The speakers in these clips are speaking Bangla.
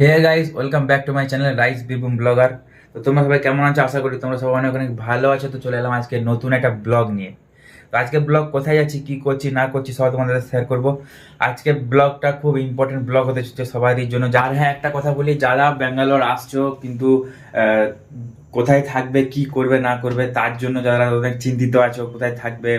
Hey guys, welcome back to my channel rice Birbhum blogger. তো তোমরা সবাই কেমন আছো? আশা করি তোমরা সবাই অনেক অনেক ভালো আছো। তো চলে এলাম আজকে নতুন একটা ব্লগ নিয়ে। তো আজকে ব্লগ কোথায় যাচ্ছি, কি করছি না করছি সব তোমাদের সাথে শেয়ার করবো। আজকে ব্লগটা খুব ইম্পর্টেন্ট ব্লগ হতে চলেছে সবারই জন্য। যার হ্যাঁ, একটা কথা বলি, যারা ব্যাঙ্গালোর আসছো কিন্তু আহ, কোথায় থাকবে, কি করবে না করবে, তার জন্য যারা অনেক চিন্তিত আছো, কোথায় থাকবে,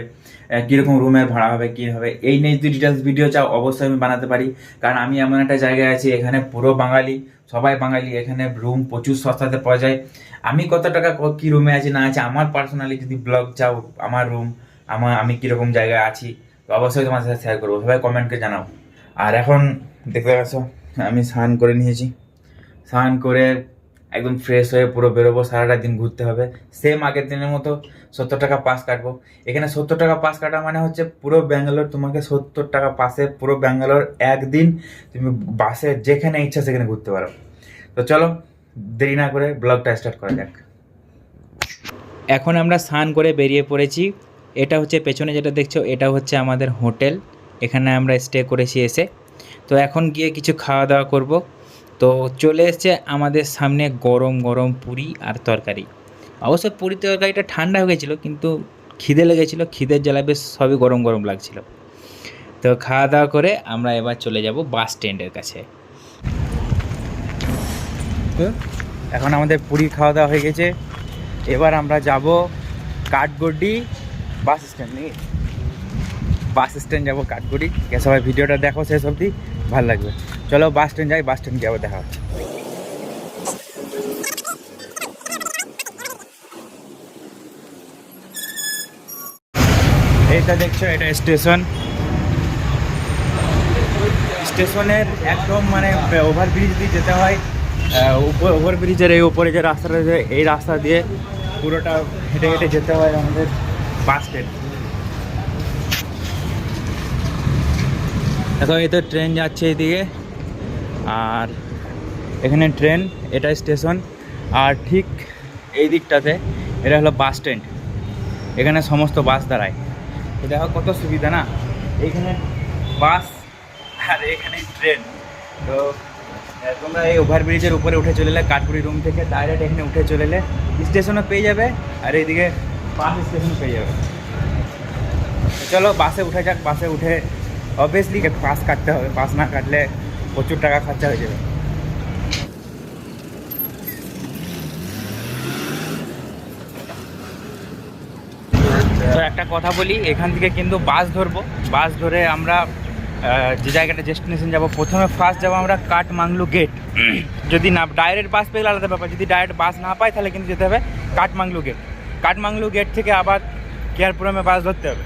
কিরকম রুমের ভাড়া হবে, কি হবে, এই নিয়ে যদি ডিটেলস ভিডিও চাও অবশ্যই আমি বানাতে পারি। কারণ আমি এমন একটা জায়গায় আছি, এখানে পুরো বাঙালি, সবাই বাঙালি। এখানে রুম প্রচুর সস্তাতে পাওয়া যায়। আমি কত টাকা কি রুমে আছি না আছি, আমার পার্সোনালি যদি ব্লগ চাও, আমার রুম, আমি কিরকম জায়গায় আছি, তো অবশ্যই তোমার সাথে শেয়ার করবো। সবাই কমেন্টকে জানাও। আর এখন দেখতে পাচ্ছ আমি স্নান করে নিয়েছি। স্নান করে একদম ফ্রেশ হয়ে পুরো বেরোবো, সারাটা দিন ঘুরতে হবে। সেম আগের দিনের মতো 70 টাকা পাস কাটবো। এখানে 70 টাকা পাস কাটা মানে হচ্ছে পুরো ব্যাঙ্গালোর তোমাকে 70 টাকা পাসে পুরো ব্যাঙ্গালোর একদিন তুমি বাসে যেখানে ইচ্ছা সেখানে ঘুরতে পারো। তো চলো দেরি না করে ব্লগটা স্টার্ট করা যাক। এখন আমরা স্নান করে বেরিয়ে পড়েছি। এটা হচ্ছে পেছনে যেটা দেখছো, এটা হচ্ছে আমাদের হোটেল। এখানে আমরা স্টে করেছি এসে। তো এখন গিয়ে কিছু খাওয়া দাওয়া করব। তো চলে এসছে আমাদের সামনে গরম গরম পুরি আর তরকারি। অবশ্য পুরি তরকারিটা ঠান্ডা হয়ে গেছিলো, কিন্তু খিদে লেগেছিলো, খিদের জ্বালা বেশ সবই গরম গরম লাগছিল। তো খাওয়া দাওয়া করে আমরা এবার চলে যাব বাস স্ট্যান্ডের কাছে। তো এখন আমাদের পুরি খাওয়া দাওয়া হয়ে গেছে। এবার আমরা যাব কাঠগড়ি বাস স্ট্যান্ড নিয়ে। বাস স্ট্যান্ড যাবো কাঠগড়ি। সবাই ভিডিওটা দেখো শেষ অবধি, ভালো লাগবে। চলো বাস স্ট্যান্ড যাই, বাস স্ট্যান্ড গিয়ে আবার দেখা হচ্ছে। এইটা দেখছো, এটা স্টেশন। স্টেশনের একদম মানে ওভারব্রিজ দিয়ে যেতে হয়। ওভারব্রিজের এই উপরে যে রাস্তাটা আছে, এই রাস্তা দিয়ে পুরোটা হেঁটে হেঁটে যেতে হয় আমাদের বাস স্ট্যান্ড। দেখো এই তো ট্রেন যাচ্ছে এইদিকে, আর এখানে ট্রেন, এটা স্টেশন। আর ঠিক এই দিকটাতে এটা হলো বাস স্ট্যান্ড। এখানে সমস্ত বাস দাঁড়ায়। তো দেখো কত সুবিধা না, এইখানে বাস আর এখানে ট্রেন। তো তোমরা এই ওভারব্রিজের উপরে উঠে চলে এলে, কাঠপুরি রুম থেকে ডাইরেক্ট এখানে উঠে চলে এলে স্টেশনও পেয়ে যাবে, আর এইদিকে বাস স্টেশন পেয়ে যাবে। চলো বাসে উঠে যাক। বাসে উঠে অবভিয়াসলি পাস কাটতে হবে, পাস না কাটলে প্রচুর টাকা খরচা হয়ে যাবে। তো একটা কথা বলি, এখান থেকে কিন্তু বাস ধরবো। বাস ধরে আমরা যে জায়গাটা ডেস্টিনেশন যাব, প্রথমে ফার্স্ট যাবো আমরা কাঠমাংলু গেট। যদি না ডাইরেক্ট বাস পেলে আলাদা ব্যাপার, যদি ডাইরেক্ট বাস না পাই তাহলে কিন্তু যেতে হবে কাঠমাংলু গেট। কাঠমাংলু গেট থেকে আবার কেয়ারপুরমে বাস ধরতে হবে।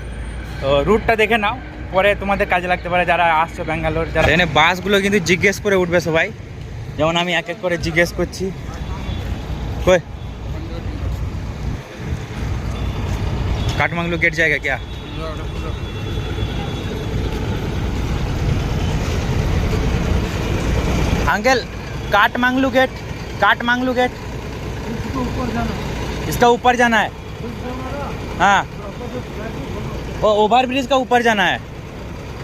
তো রুটটা দেখে নাও, পরে তোমাদের কাজে লাগতে পারে যারা আসছো ব্যাঙ্গালোর। যারা এখানে বাসগুলো কিন্তু জিজ্ঞেস করে উঠবে সবাই, যেমন আমি এক এক করে জিজ্ঞেস করছি। কই काठमांडू गेट जाएगा क्या? Uncle Kathmandu gate, Kathmandu gate इसका ऊपर जाना है। हाँ वो ओवर ब्रिज का ऊपर जाना है।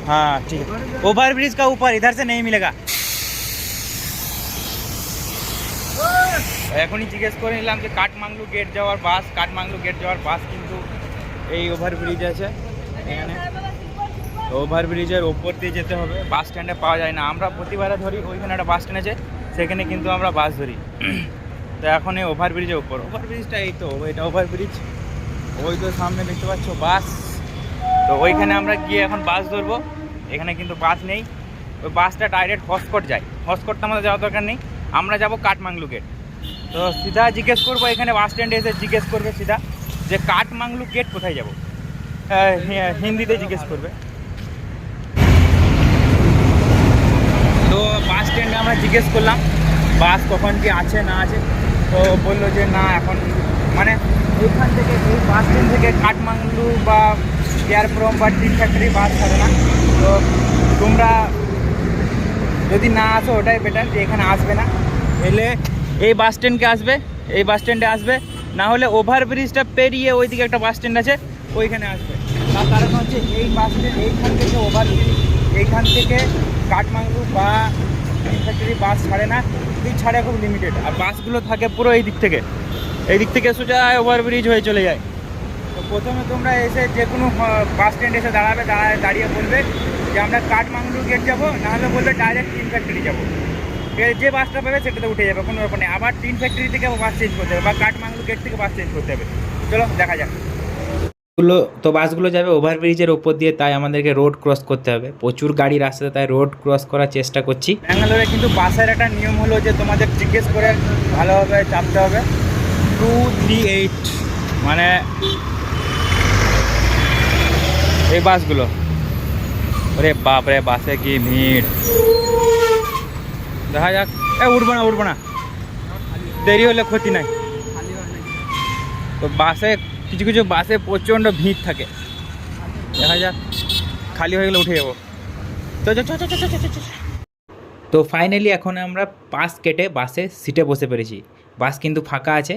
हाँ ठीक है, ओवर ब्रिज का ऊपर, इधर से नहीं मिलेगा। এখনই জিজ্ঞেস করে নিলাম যে কাঠমাংলু গেট যাওয়ার বাস, কাঠমাংলু গেট যাওয়ার বাস কিন্তু এই ওভারব্রিজ আছে এখানে। ওভারব্রিজের ওপর দিয়ে যেতে হবে, বাস স্ট্যান্ডে পাওয়া যায় না। আমরা প্রতিবারে ধরি, ওইখানে একটা বাস স্ট্যান্ড আছে, সেখানে কিন্তু আমরা বাস ধরি। তো এখন এই ওভারব্রিজের ওপর, ওভারব্রিজটা এই তো, এটা ওভারব্রিজ। ওই তো সামনে দেখতে পাচ্ছ বাস। তো ওইখানে আমরা গিয়ে এখন বাস ধরবো। এখানে কিন্তু বাস নেই, ওই বাসটা ডাইরেক্ট হসকট যায়। হসকটটা আমাদের যাওয়ার দরকার নেই, আমরা যাব কাঠমাংলু গেট। তো সিধা জিজ্ঞেস করবো, এখানে বাস স্ট্যান্ডে এসে জিজ্ঞেস করবে সিধা যে কাঠমাংলু গেট কোথায় যাব, হিন্দিতে জিজ্ঞেস করবে। তো বাস স্ট্যান্ডে আমরা জিজ্ঞেস করলাম বাস কখন কি আছে না আছে। তো বললো যে না এখন মানে ওইখান থেকে, এই বাস স্ট্যান্ড থেকে কাঠমাংলু বা কেয়ারপুরম বা টি ফ্যাক্টরি বাস ছাড়ে না। তো তোমরা যদি না আসো ওটাই বেটার, যে এখানে আসবে না, এলে এই বাস স্ট্যান্ডকে আসবে, এই বাস স্ট্যান্ডে আসবে। না হলে ওভারব্রিজটা পেরিয়ে ওইদিকে একটা বাস স্ট্যান্ড আছে, ওইখানে আসবে। তার কারণ হচ্ছে এই বাস স্ট্যান্ড এইখান থেকে ওভারব্রিজ, এইখান থেকে কাঠমাংলু বা টিন ফ্যাক্টরি বাস ছাড়ে না, যদি ছাড়ে খুব লিমিটেড। আর বাসগুলো থাকে পুরো এই দিক থেকে সোজা ওভারব্রিজ হয়ে চলে যায়। তো প্রথমে তোমরা এসে যে কোনো বাস স্ট্যান্ড এসে দাঁড়িয়ে বলবে যে আমরা কাঠমান্ডু গেট যাবো, নাহলে বলবে ডাইরেক্ট টিন ফ্যাক্টরি যাবো। যে বাসটা পাবে সেটাতে উঠে যাবে, কোনো ব্যাপার নেই। আবার টিন ফ্যাক্টরি থেকে বাস চেঞ্জ করতে হবে বা কাঠমান্ডু গেট থেকে বাস চেঞ্জ করতে হবে। চলো দেখা যাক। বাসগুলো যাবে ওভারব্রিজের ওপর দিয়ে, তাই আমাদেরকে রোড ক্রস করতে হবে। প্রচুর গাড়ি রাস্তাতে, তাই রোড ক্রস করার চেষ্টা করছি। ব্যাঙ্গালোরে কিন্তু বাসের একটা নিয়ম হলো যে তোমাদের জিজ্ঞেস করে ভালোভাবে চাপতে হবে। 238 মানে এই বাসগুলো। ওরে বাপরে, বাসে কি ভিড়! দেখা যাক। উঠবো না, দেরি হলে ক্ষতি নাই। তো বাসে কিছু বাসে প্রচণ্ড ভিড় থাকে। দেখা যাক, খালি হয়ে গেলে উঠে যাবো। তো ফাইনালি এখন আমরা পাস কেটে বাসে সিটে বসে পেরেছি। বাস কিন্তু ফাঁকা আছে,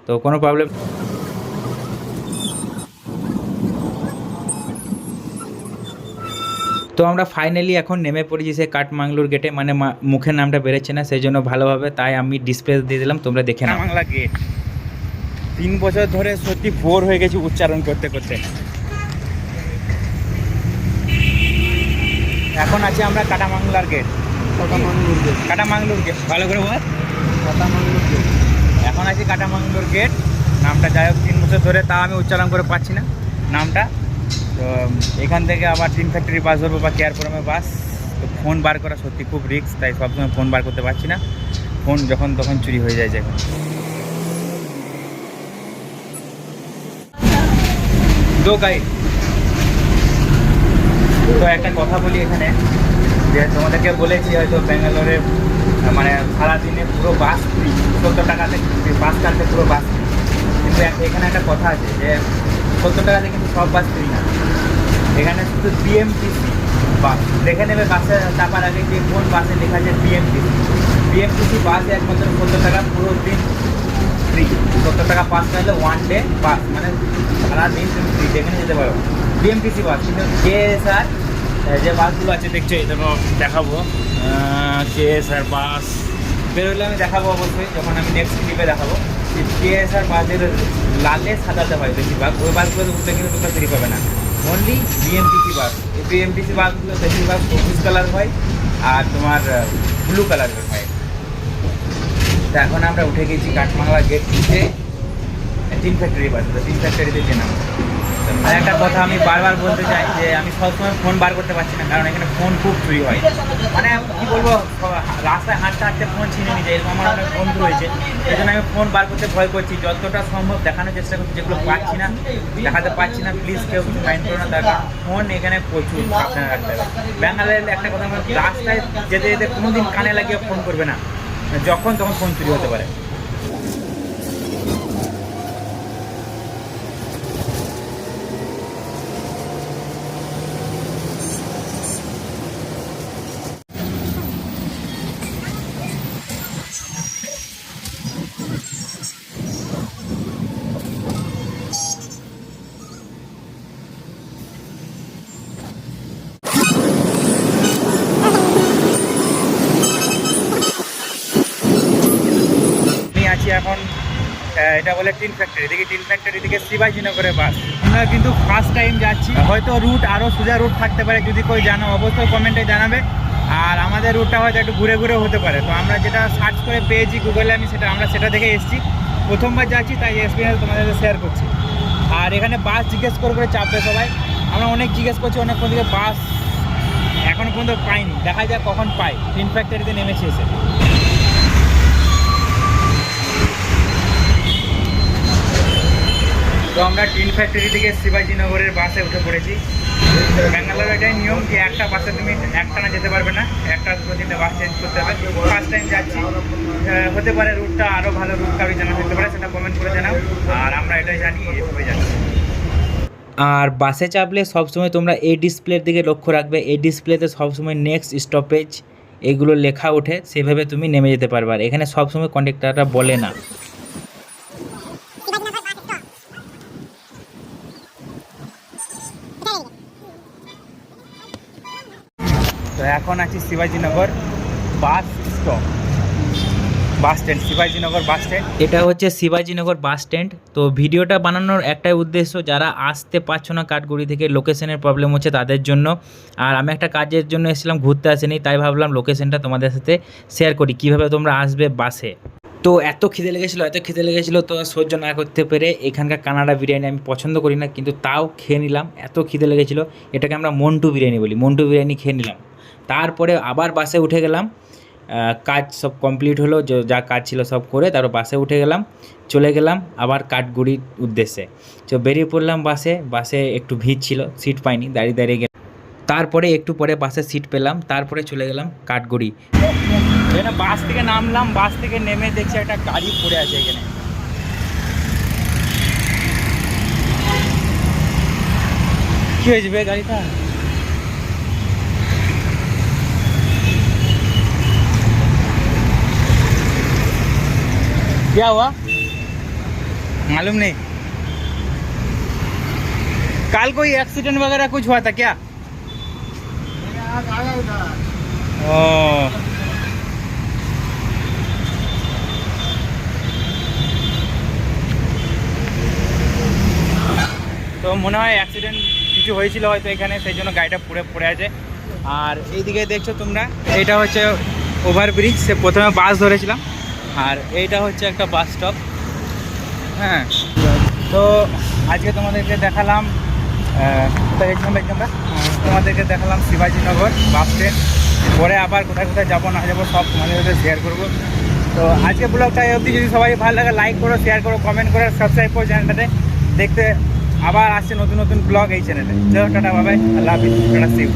তো কোনো প্রবলেম। তো আমরা ফাইনালি এখন নেমে পড়েছি সে কাঠমাঙ্গলুর গেটে। মানে মুখের নামটা বেরোচ্ছে না, সেই জন্য ভালোভাবে তাই আমি ডিসপ্লে দিয়ে দিলাম, তোমরা দেখে নাও। বাংলা গেট 3 বছর ধরে সত্যি বোর হয়ে গেছি উচ্চারণ করতে। এখন আছি আমরা কাটামাংলার গেট। কাটামাংলুর গেট ভালো করে বল। কাটামাংলুর গেট। এখন আছি কাটামাংলুর গেট। নামটা যাই হোক 3 বছর ধরে তা আমি উচ্চারণ করে পাচ্ছি না নামটা। তো এখান থেকে আবার টিন ফ্যাক্টরি বাস ধরবো বা কেয়ারপুরমের বাস। তো ফোন বার করা সত্যি খুব রিস্ক, তাই সবসময় ফোন বার করতে পারছি না। ফোন যখন তখন চুরি হয়ে যায় এখন। তো একটা কথা বলি এখানে, যে তোমাদেরকে বলেছি হয়তো ব্যাঙ্গালোরে মানে সারাদিনে পুরো বাস ফ্রি, 70 টাকাতে বাস কাটতে পুরো বাস ফ্রি। কিন্তু এখানে একটা কথা আছে যে 70 টাকাতে কিন্তু সব বাস ফ্রি না। এখানে শুধু বিএমটিসি বাস দেখে নেবে। বাসে চাপার আগে যে কোন বাসে লেখা আছে বিএমটিসি বাসে একমাত্র 70 টাকা পুরো দিন ফ্রি। 70 টাকা পাস করলে 1 ডে পাস, মানে সারাদিন তুমি ফ্রি যেখানে যেতে পারো। বিএমটিসি বাস। কিন্তু কেএসআর যে বাসগুলো আছে দেখছো, এই দেখাবো কেএসআর বাস বেরোলে আমি দেখাবো অবশ্যই, যখন আমি নেক্সট ক্লিপে দেখাবো। কেএসআর বাসের লালে সাদাতে হয় বেশিরভাগ। ওই বাসগুলোতে উঠতে কিন্তু তোমরা ফ্রি পাবে না, অনলি বিএমটিসি বাস। এই বিএমটিসি বাসগুলো বেশিরভাগ সবুজ কালার হয় আর তোমার ব্লু কালারের হয়। তো এখন আমরা উঠে গেছি কাঠমাংলা গেট থেকে টিন ফ্যাক্টরি বাস। তো টিন ফ্যাক্টরিতে যে নাম। আর একটা কথা আমি বারবার বলতে চাই যে আমি সবসময় ফোন বার করতে পারছি না, কারণ এখানে ফোন খুব চুরি হয়। মানে কি বলবো, রাস্তায় হাঁটতে ফোন ছিনে নিয়ে যায়, এরকম আমার অনেক বন্ধু রয়েছে। এই জন্য আমি ফোন বার করতে ভয় করছি। যতটা সম্ভব দেখানোর চেষ্টা করছি, যেগুলো দেখাতে পারছি না প্লিজ কেউ কিছু মাইন্ড করো না। তার কারণ ফোন এখানে প্রচুর সাবধানে রাখতে হবে। ব্যাঙ্গালোরের একটা কথা, রাস্তায় যেতে কোনোদিন কানে লাগিয়ে ফোন করবে না, যখন তখন ফোন চুরি হতে পারে। এখন এটা বলে টিন ফ্যাক্টরি। দেখি টিন ফ্যাক্টরি থেকে শিবাজীনগরের বাস। আমরা কিন্তু ফার্স্ট টাইম যাচ্ছি, হয়তো রুট আরও সোজা রুট থাকতে পারে। যদি কেউ জানো অবশ্যই কমেন্টে জানাবে। আর আমাদের রুটটা হয়তো একটু ঘুরে হতে পারে। তো আমরা যেটা সার্চ করে পেয়েছি গুগলে, আমরা সেটা দেখে এসেছি। প্রথমবার যাচ্ছি, তাই এক্সপিরিয়েন্স তোমাদের সাথে শেয়ার করছি। আর এখানে বাস জিজ্ঞেস করে চাপবে সবাই। আমরা অনেক জিজ্ঞেস করছি, অনেকক্ষণ থেকে বাস এখনও পর্যন্ত পাইনি। দেখা যাক কখন পাই। টিন ফ্যাক্টরিতে নেমেছি এসে। তো আমরা টিন ফ্যাক্টরি থেকে শিবাজীনগরের বাসে উঠে পড়েছি। ব্যাঙ্গালোর এটাই নিয়ম যে একটা বাসে তুমি একটানা যেতে পারবে না, একটা প্রতিটা বাস চেঞ্জ করতে হবে। ফার্স্ট টাইম যাচ্ছি, হতে পারে রুটটা আরও ভালো রুট কারো জানা হতে পারে, সেটা কমেন্ট করে জানাও। আর আমরা এটাই জানি, এভাবে যাচ্ছি। আর বাসে চাপলে সবসময় তোমরা এই ডিসপ্লের দিকে লক্ষ্য রাখবে। এই ডিসপ্লেতে সবসময় নেক্সট স্টপেজ এগুলো লেখা ওঠে, সেভাবে তুমি নেমে যেতে পারবে। আর এখানে সবসময় কন্ডাক্টররা বলে না। তো এখন আছি Shivajinagar. Bus stop, bus stand, Shivajinagar bus stand. এটা হচ্ছে শিবাজীনগর বাস স্ট্যান্ড। তো ভিডিওটা বানানোর একটাই উদ্দেশ্য, যারা আসতে পারছো না কাঠগুড়ি থেকে, লোকেশনের প্রবলেম হচ্ছে তাদের জন্য। আর আমি একটা কাজের জন্য এসেছিলাম, ঘুরতে আসিনি, তাই ভাবলাম লোকেশনটা তোমাদের সাথে শেয়ার করি, কীভাবে তোমরা আসবে বাসে। তো এত খিদে লেগেছিলো তো সহ্য না করতে পেরে এখানকার কানাডা বিরিয়ানি আমি পছন্দ করি না, কিন্তু তাও খেয়ে নিলাম, এত খিদে লেগেছিলো। এটাকে আমরা মন্টু বিরিয়ানি বলি, মন্টু বিরিয়ানি খেয়ে নিলাম। তারপরে আবার বাসে উঠে গেলাম, কাজ সব কমপ্লিট হলো, যা কাজ ছিল সব করে তারপর বাসে উঠে গেলাম, চলে গেলাম আবার কাঠগুড়ির উদ্দেশ্যে। তো বেরিয়ে পড়লাম বাসে একটু ভিড় ছিল, সিট পাইনি, দাঁড়িয়ে গেলাম। তারপরে একটু পরে বাসে সিট পেলাম, তারপরে চলে গেলাম কাঠগুড়ি। এখানে বাস থেকে নামলাম, বাস থেকে নেমে দেখছি একটা গাড়ি পড়ে আছে এখানে। কি হয়েছে বে গাড়িটা? क्या हुआ मालूम नहीं। कल कोई एक्सीडेंट वगैरह कुछ हुआ था क्या? ओ তো মনে হয় অ্যাক্সিডেন্ট কিছু হয়েছিল হয়তো এখানে, সেই জন্য গাড়িটা পড়ে আছে। আর এইদিকে দেখছো তোমরা, এটা হচ্ছে ওভারব্রিজ, সে প্রথমে বাস ধরেছিলাম, আর এইটা হচ্ছে একটা বাস স্টপ। হ্যাঁ, তো আজকে তোমাদেরকে দেখালাম তোমাদেরকে দেখালাম শিবাজীনগর বাস স্ট্যান্ড। পরে আবার কোথায় কোথায় যাবো না যাবো সব তোমাদের সাথে শেয়ার করবো। তো আজকে ব্লগটা এই অবধি। যদি সবাই ভালো লাগে লাইক করো, শেয়ার করো, কমেন্ট করো, সাবস্ক্রাইব করো চ্যানেলটাতে। দেখতে আবার আসছে নতুন নতুন ব্লগ এই চ্যানেলে। চলো টাটা, বাই বাই, আল্লাহ হাফিজ, টাটা, সি ইউ।